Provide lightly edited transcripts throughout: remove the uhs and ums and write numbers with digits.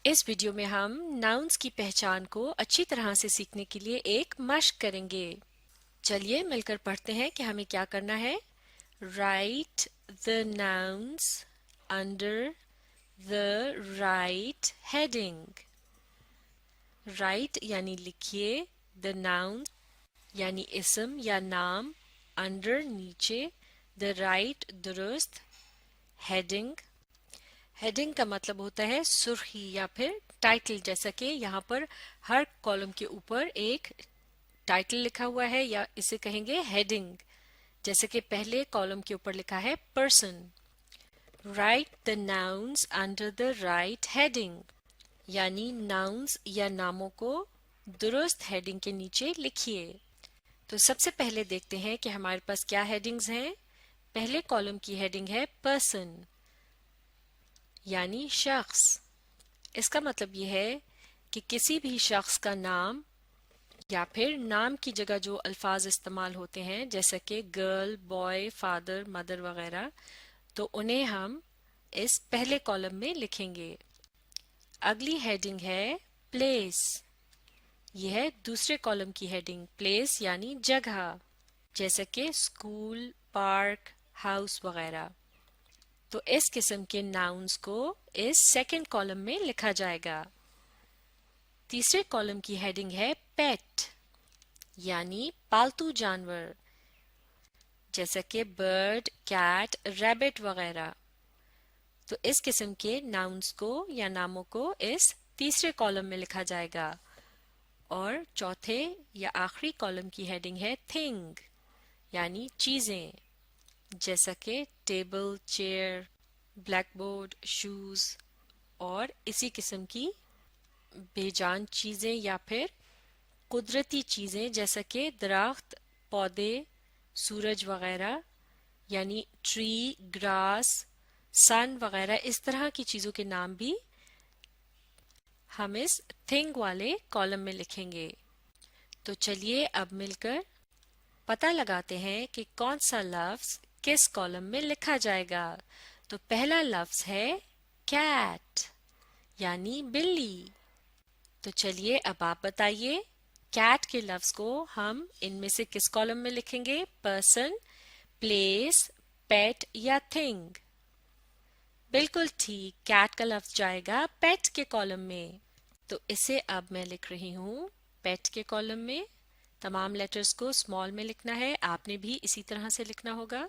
इस वीडियो में हम नाउन्स की पहचान को अच्छी तरह से सीखने के लिए एक मशक करेंगे। चलिए मिलकर पढ़ते हैं कि हमें क्या करना है। Right the nouns under the right heading. Right यानी लिखिए, द नाउन यानी इसम या नाम, अंडर नीचे, द राइट दुरुस्त, हेडिंग। हेडिंग का मतलब होता है सुर्खी या फिर टाइटल, जैसा कि यहाँ पर हर कॉलम के ऊपर एक टाइटल लिखा हुआ है या इसे कहेंगे हेडिंग। जैसे कि पहले कॉलम के ऊपर लिखा है person. Right the nouns under the right heading, यानी नाउन्स या नामों को दुरुस्त हेडिंग के नीचे लिखिए। तो सबसे पहले देखते हैं कि हमारे पास क्या हेडिंग्स हैं। पहले कॉलम की हेडिंग है पर्सन, यानी शख्स। इसका मतलब यह है कि किसी भी शख्स का नाम या फिर नाम की जगह जो अल्फाज इस्तेमाल होते हैं, जैसे कि गर्ल, बॉय, फादर, मदर वगैरह, तो उन्हें हम इस पहले कॉलम में लिखेंगे। अगली हेडिंग है प्लेस। यह है दूसरे कॉलम की हेडिंग, प्लेस यानी जगह, जैसे कि स्कूल, पार्क, हाउस वगैरह। तो इस किस्म के नाउन्स को इस सेकंड कॉलम में लिखा जाएगा। तीसरे कॉलम की हेडिंग है पेट, यानी पालतू जानवर, जैसे कि बर्ड, कैट, रैबिट वगैरह। तो इस किस्म के नाउन्स को या नामों को इस तीसरे कॉलम में लिखा जाएगा। और चौथे या आखिरी कॉलम की हेडिंग है थिंग, यानी चीजें, जैसा कि टेबल, चेयर, ब्लैकबोर्ड, शूज और इसी किस्म की बेजान चीजें या फिर कुदरती चीजें, जैसा कि दरख्त, पौधे, सूरज वगैरह, यानी ट्री, ग्रास, सन वगैरह। इस तरह की चीजों के नाम भी हम इस थिंग वाले कॉलम में लिखेंगे। तो चलिए अब मिलकर पता लगाते हैं कि कौन सा लफ्ज किस कॉलम में लिखा जाएगा। तो पहला लफ्ज है कैट, यानी बिल्ली। तो चलिए अब आप बताइए, कैट के लफ्ज को हम इनमें से किस कॉलम में लिखेंगे? पर्सन, प्लेस, पेट या थिंग? बिल्कुल ठीक, कैट का लफ्ज जाएगा पेट के कॉलम में। तो इसे अब मैं लिख रही हूँ पेट के कॉलम में। तमाम लेटर्स को स्मॉल में लिखना है, आपने भी इसी तरह से लिखना होगा।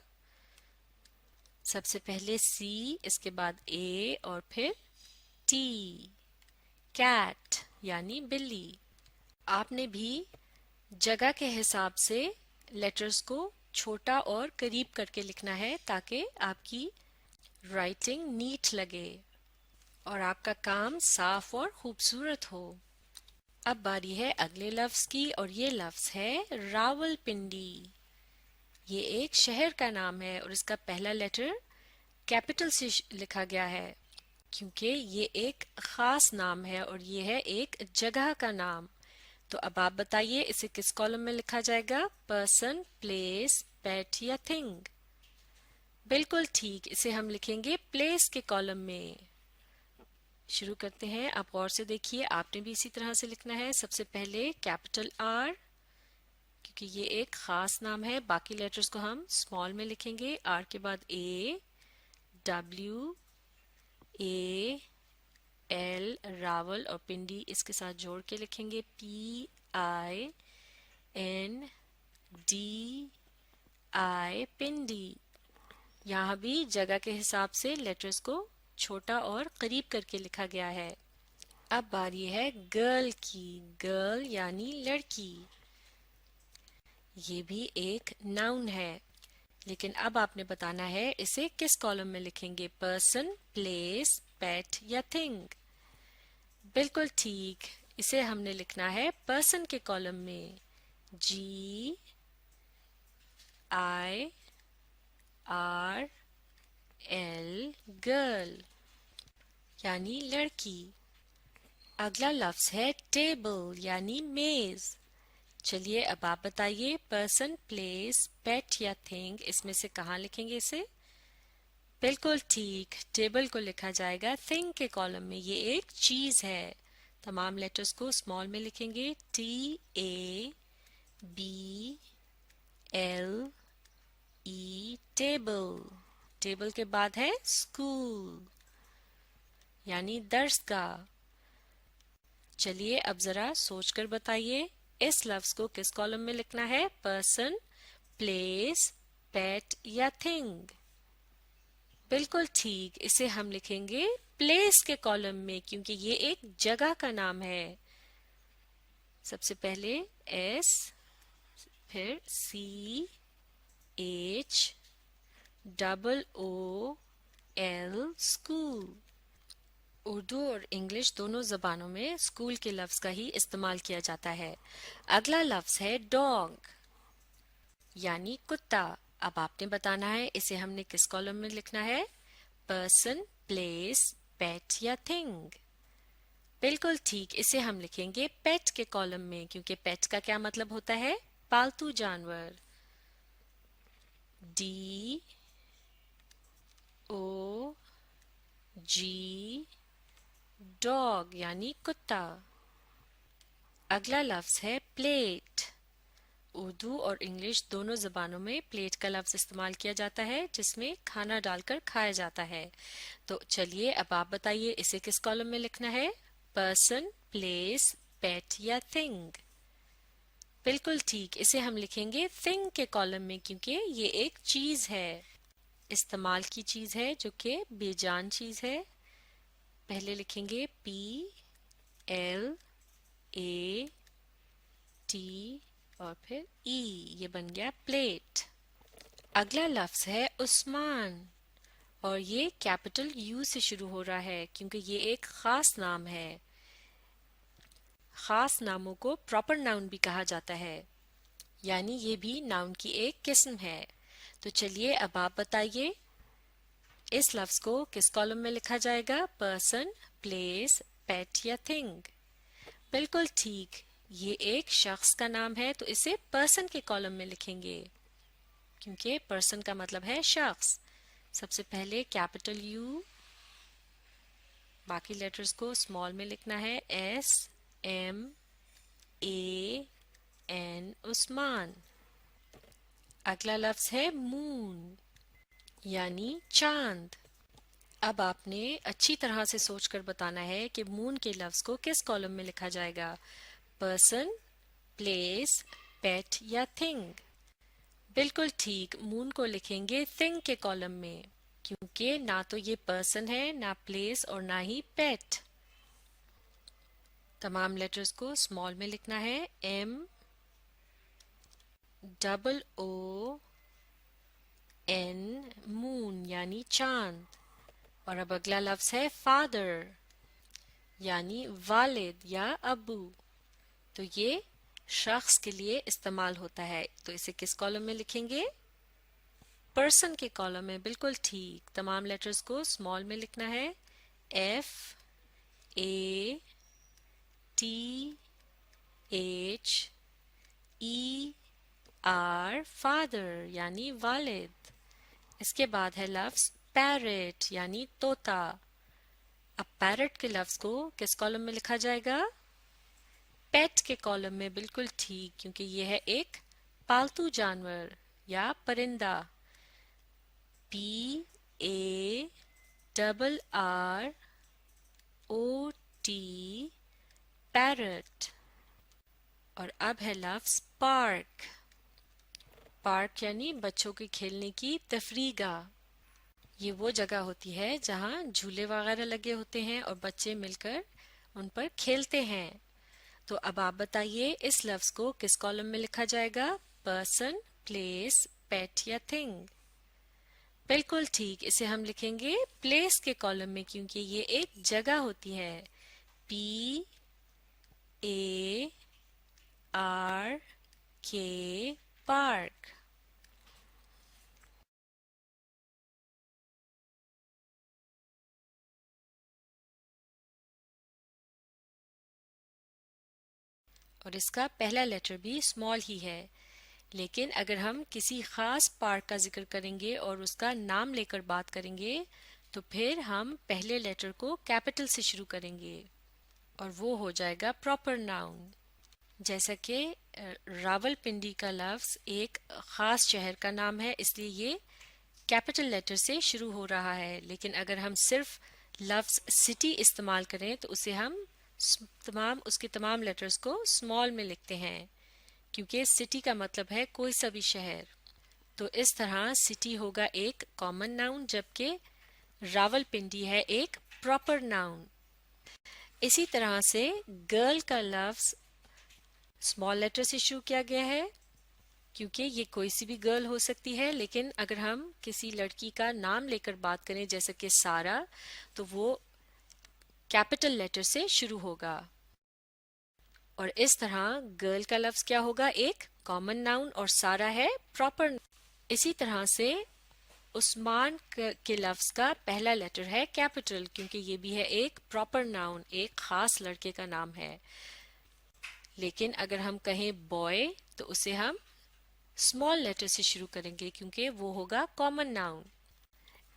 सबसे पहले सी, इसके बाद ए और फिर टी। कैट यानी बिल्ली। आपने भी जगह के हिसाब से लेटर्स को छोटा और करीब करके लिखना है, ताकि आपकी राइटिंग नीट लगे और आपका काम साफ और खूबसूरत हो। अब बारी है अगले लफ्ज की, और ये लफ्ज है रावलपिंडी। ये एक शहर का नाम है और इसका पहला लेटर कैपिटल से लिखा गया है, क्योंकि ये एक खास नाम है और ये है एक जगह का नाम। तो अब आप बताइए, इसे किस कॉलम में लिखा जाएगा? पर्सन, प्लेस, पेट या थिंग? बिल्कुल ठीक, इसे हम लिखेंगे प्लेस के कॉलम में। शुरू करते हैं। आप गौर से देखिए, आपने भी इसी तरह से लिखना है। सबसे पहले कैपिटल आर, क्योंकि ये एक खास नाम है। बाकी लेटर्स को हम स्मॉल में लिखेंगे। आर के बाद A, W, A, L, Rawal, और पिंडी इसके साथ जोड़ के लिखेंगे P I N D I, Pindi. यहाँ भी जगह के हिसाब से लेटर्स को छोटा और करीब करके लिखा गया है। अब बारी है गर्ल की। गर्ल यानी लड़की। ये भी एक नाउन है, लेकिन अब आपने बताना है इसे किस कॉलम में लिखेंगे? पर्सन, प्लेस, पेट या थिंग? बिल्कुल ठीक, इसे हमने लिखना है पर्सन के कॉलम में। जी आई आर एल, गर्ल, यानी लड़की। अगला लफ्ज है टेबल, यानी मेज। चलिए अब आप बताइए, पर्सन, प्लेस, पेट या थिंग, इसमें से कहाँ लिखेंगे इसे? बिल्कुल ठीक, टेबल को लिखा जाएगा थिंग के कॉलम में, ये एक चीज है। तमाम लेटर्स को स्मॉल में लिखेंगे, TABLE, टेबल। टेबल के बाद है स्कूल यानी दर्सगाह। चलिए अब जरा सोचकर बताइए, इस लफ्ज को किस कॉलम में लिखना है? पर्सन, प्लेस, पेट या थिंग? बिल्कुल ठीक, इसे हम लिखेंगे प्लेस के कॉलम में, क्योंकि ये एक जगह का नाम है। सबसे पहले एस, फिर SCHOOL, स्कूल। उर्दू और इंग्लिश दोनों जबानों में स्कूल के लफ्ज का ही इस्तेमाल किया जाता है। अगला लफ्ज है डॉग यानी कुत्ता। अब आपने बताना है इसे हमने किस कॉलम में लिखना है? पर्सन, प्लेस, पेट या थिंग? बिल्कुल ठीक, इसे हम लिखेंगे पेट के कॉलम में, क्योंकि पेट का क्या मतलब होता है? पालतू जानवर। DOG, डॉग यानी कुत्ता। अगला लफ्ज है प्लेट। उर्दू और इंग्लिश दोनों जबानों में प्लेट का लफ्ज इस्तेमाल किया जाता है, जिसमें खाना डालकर खाया जाता है। तो चलिए अब आप बताइए इसे किस कॉलम में लिखना है? पर्सन, प्लेस, पेट या थिंग? बिल्कुल ठीक, इसे हम लिखेंगे थिंग के कॉलम में, क्योंकि ये एक चीज है, इस्तेमाल की चीज है, जो कि बेजान चीज है। पहले लिखेंगे PLAT और फिर E, ये बन गया प्लेट। अगला लफ्ज है उस्मान, और ये कैपिटल U से शुरू हो रहा है, क्योंकि ये एक खास नाम है। खास नामों को प्रॉपर नाउन भी कहा जाता है, यानी ये भी नाउन की एक किस्म है। तो चलिए अब आप बताइए, इस लफ्ज को किस कॉलम में लिखा जाएगा? पर्सन, प्लेस, पेट या थिंग? बिल्कुल ठीक, ये एक शख्स का नाम है, तो इसे पर्सन के कॉलम में लिखेंगे, क्योंकि पर्सन का मतलब है शख्स। सबसे पहले कैपिटल U, बाकी लेटर्स को स्मॉल में लिखना है, SMAN, उस्मान। अगला लफ्ज है मून यानी चांद। अब आपने अच्छी तरह से सोचकर बताना है कि मून के लफ्ज को किस कॉलम में लिखा जाएगा? पर्सन, प्लेस, पेट या थिंग? बिल्कुल ठीक, मून को लिखेंगे थिंग के कॉलम में, क्योंकि ना तो ये पर्सन है, ना प्लेस और ना ही पेट। तमाम लेटर्स को स्मॉल में लिखना है, MOON, मून यानी चांद। और अब अगला लफ्ज है फादर यानी वालिद या अबू। तो ये शख्स के लिए इस्तेमाल होता है, तो इसे किस कॉलम में लिखेंगे? पर्सन के कॉलम में। बिल्कुल ठीक, तमाम लेटर्स को स्मॉल में लिखना है, FATHER, फादर यानी वालिद। इसके बाद है लफ्ज पैरेट यानी तोता। अब पैरेट के लफ्ज को किस कॉलम में लिखा जाएगा? पेट के कॉलम में। बिल्कुल ठीक, क्योंकि यह है एक पालतू जानवर या परिंदा। PARROT, parrot. और अब है लफ्ज पार्क। पार्क यानी बच्चों के खेलने की तफरीगाह। ये वो जगह होती है जहाँ झूले वगैरह लगे होते हैं और बच्चे मिलकर उन पर खेलते हैं। तो अब आप बताइए, इस लफ्ज को किस कॉलम में लिखा जाएगा? पर्सन, प्लेस, पेट या थिंग? बिल्कुल ठीक, इसे हम लिखेंगे प्लेस के कॉलम में, क्योंकि ये एक जगह होती है। PARK, park. और इसका पहला लेटर भी स्मॉल ही है, لیکن اگر ہم کسی خاص پارٹ کا ذکر کریں گے اور اس کا نام لے کر بات کریں گے تو پھر ہم پہلے لیٹر کو کیپٹل سے شروع کریں گے اور وہ ہو جائے گا پراپر ناؤن. جیسا کہ راول پنڈی کا لفظ ایک خاص شہر کا نام ہے، اس لیے یہ کیپٹل لیٹر سے شروع ہو رہا ہے. لیکن اگر ہم صرف لفظ سٹی استعمال کریں تو اسے ہم اس کے تمام لیٹرز کو اسمال میں لکھتے ہیں، کیونکہ سٹی کا مطلب ہے کوئی سا بھی شہر. تو اس طرح سٹی ہوگا ایک کامن ناؤن جبکہ راول پنڈی ہے ایک پراپر ناؤن. اسی طرح سے گرل کا لفظ اسمال لیٹر سے شروع کیا گیا ہے کیونکہ یہ کوئی سی بھی گرل ہو سکتی ہے، لیکن اگر ہم کسی لڑکی کا نام لے کر بات کریں جیسے کہ سارا تو وہ کیپٹل لیٹر سے شروع ہوگا. اور اس طرح گرل کا لفظ کیا ہوگا ایک کامن ناؤن اور سارا ہے پراپر. اسی طرح سے عثمان کے لفظ کا پہلا لیٹر ہے کیپٹل کیونکہ یہ بھی ہے ایک پراپر ناؤن، ایک خاص لڑکے کا نام ہے. لیکن اگر ہم کہیں بوائے تو اسے ہم اسمال لیٹر سے شروع کریں گے کیونکہ وہ ہوگا کامن ناؤن.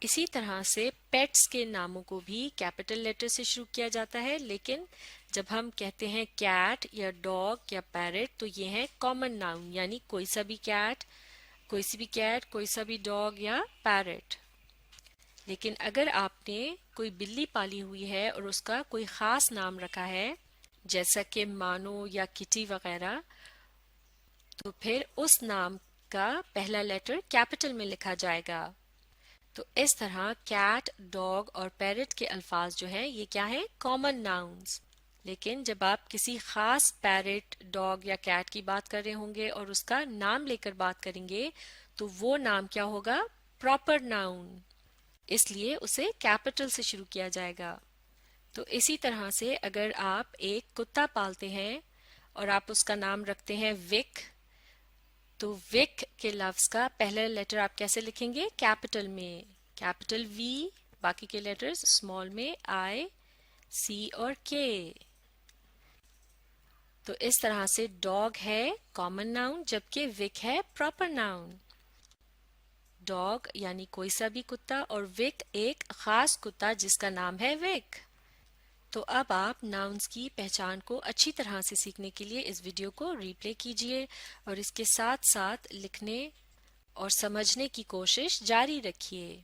اسی طرح سے پیٹس کے ناموں کو بھی کیپٹل لیٹر سے شروع کیا جاتا ہے، لیکن جب ہم کہتے ہیں کیٹ یا ڈاگ یا پیرٹ تو یہ ہیں کامن ناؤن، یعنی کوئی سا بھی کیٹ، کوئی سی بھی کیٹ، کوئی سا بھی ڈاگ یا پیرٹ. لیکن اگر آپ نے کوئی بلی پالی ہوئی ہے اور اس کا کوئی خاص نام رکھا ہے جیسا کہ مانو یا کٹی وغیرہ تو پھر اس نام کا پہلا لیٹر کیپٹل میں لکھا جائے گا. تو اس طرح کیٹ، ڈاگ اور پیرٹ کے الفاظ جو ہیں یہ کیا ہیں کامن ناؤنز. لیکن جب آپ کسی خاص پیرٹ، ڈاگ یا کیٹ کی بات کر رہے ہوں گے اور اس کا نام لے کر بات کریں گے تو وہ نام کیا ہوگا پراپر ناؤن، اس لیے اسے کیپٹل سے شروع کیا جائے گا. تو اسی طرح سے اگر آپ ایک کتا پالتے ہیں اور آپ اس کا نام رکھتے ہیں وک تو وک کے لفظ کا پہلا لیٹر آپ کیسے لکھیں گے کیپٹل میں، کیپٹل وی، باقی کے لیٹرز اسمال میں آئی، سی اور کے. تو اس طرح سے ڈاگ ہے کامن ناؤن جبکہ وک ہے پراپر ناؤن. ڈاگ یعنی کوئی سا بھی کتا اور وک ایک خاص کتا جس کا نام ہے وک. تو اب آپ ناؤنز کی پہچان کو اچھی طرح سے سیکھنے کے لیے اس ویڈیو کو ری پلے کیجیے اور اس کے ساتھ ساتھ لکھنے اور سمجھنے کی کوشش جاری رکھیے.